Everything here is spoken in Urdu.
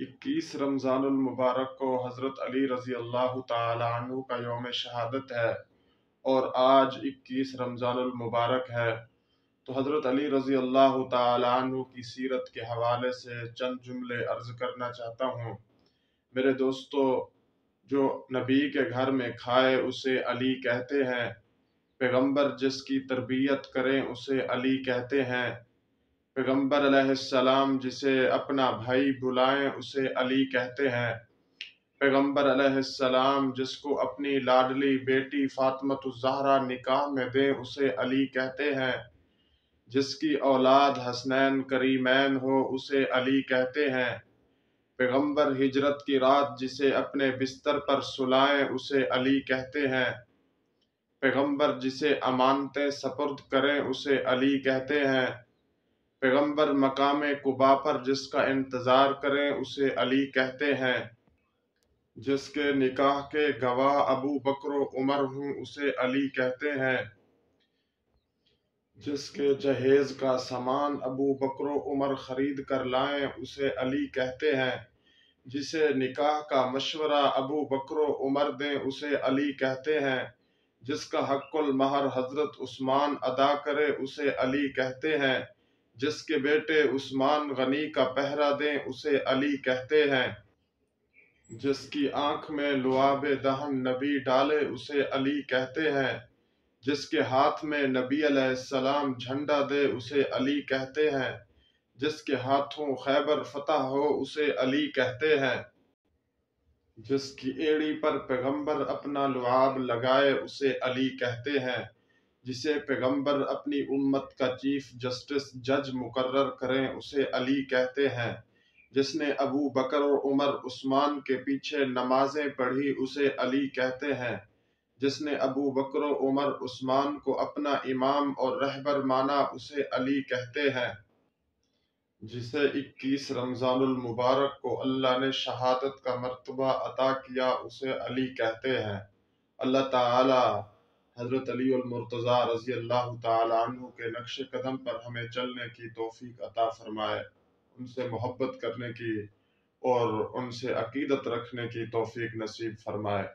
21 رمضان المبارک کو حضرت علی رضی اللہ تعالی عنہ کا یوم شہادت ہے اور آج 21 رمضان المبارک ہے، تو حضرت علی رضی اللہ تعالی عنہ کی سیرت کے حوالے سے چند جملے عرض کرنا چاہتا ہوں۔ میرے دوستو، جو نبی کے گھر میں کھائے اسے علی کہتے ہیں، پیغمبر جس کی تربیت کریں اسے علی کہتے ہیں، پیغمبر علیہ السلام جسے اپنا بھائی بلائیں اسے علی کہتے ہیں، پیغمبر علیہ السلام جس کو اپنی لاڈلی بیٹی فاطمۃ الزہرا نکاح میں دیں اسے علی کہتے ہیں، جس کی اولاد حسنین کریمین ہو اسے علی کہتے ہیں، پیغمبر ہجرت کی رات جسے اپنے بستر پر سلائیں اسے علی کہتے ہیں، پیغمبر جسے امانتیں سپرد کریں اسے علی کہتے ہیں، پیغمبر مقام قبا پر جس کا انتظار کریں اسے علی کہتے ہیں، جس کے نکاح کے گواہ ابو بکر و عمر ہوں اسے علی کہتے ہیں، جس کے جہیز کا سامان ابو بکر و عمر خرید کر لائیں اسے علی کہتے ہیں، جسے نکاح کا مشورہ ابو بکر و عمر دیں اسے علی کہتے ہیں، جس کا حق المہر حضرت عثمان ادا کرے اسے علی کہتے ہیں، جس کے بیٹے عثمان غنی کا پہرہ دیں اسے علی کہتے ہیں، جس کی آنکھ میں لعاب دہن نبی ڈالے اسے علی کہتے ہیں، جس کے ہاتھ میں نبی علیہ السلام جھنڈا دے اسے علی کہتے ہیں، جس کے ہاتھوں خیبر فتح ہو اسے علی کہتے ہیں، جس کی ایڑی پر پیغمبر اپنا لعاب لگائے اسے علی کہتے ہیں، جسے پیغمبر اپنی امت کا چیف جسٹس جج مقرر کریں اسے علی کہتے ہیں، جس نے ابو بکر و عمر عثمان کے پیچھے نمازیں پڑھی اسے علی کہتے ہیں، جس نے ابو بکر و عمر عثمان کو اپنا امام اور رہبر مانا اسے علی کہتے ہیں، جسے 21 رمضان المبارک کو اللہ نے شہادت کا مرتبہ عطا کیا اسے علی کہتے ہیں۔ اللہ تعالی حضرت علی المرتضیٰ رضی اللہ تعالی عنہ کے نقش قدم پر ہمیں چلنے کی توفیق عطا فرمائے، ان سے محبت کرنے کی اور ان سے عقیدت رکھنے کی توفیق نصیب فرمائے۔